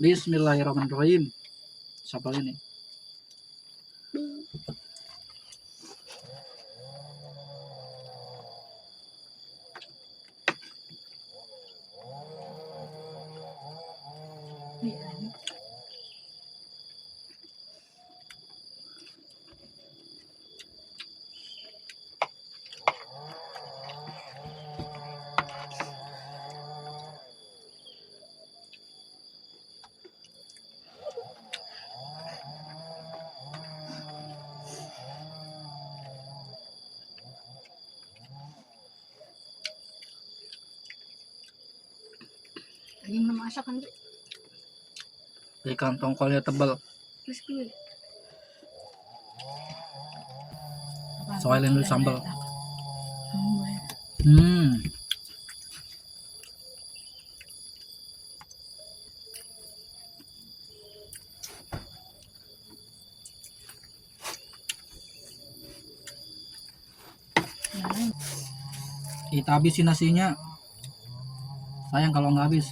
Bismillahirrahmanirrahim. Siapa ini? Ini memasak kan? Ikan tongkolnya tebal. Terus gue. Soalin dulu sambal. Kita habisin nasinya. Sayang kalau nggak habis.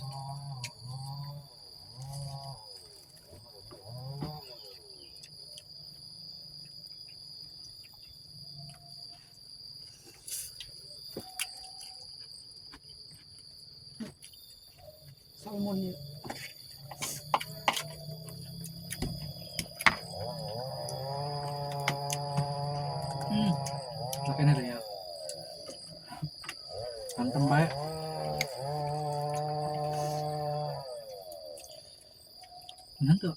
Salmonnya. Oke nih ya. Antem baik. Nanti.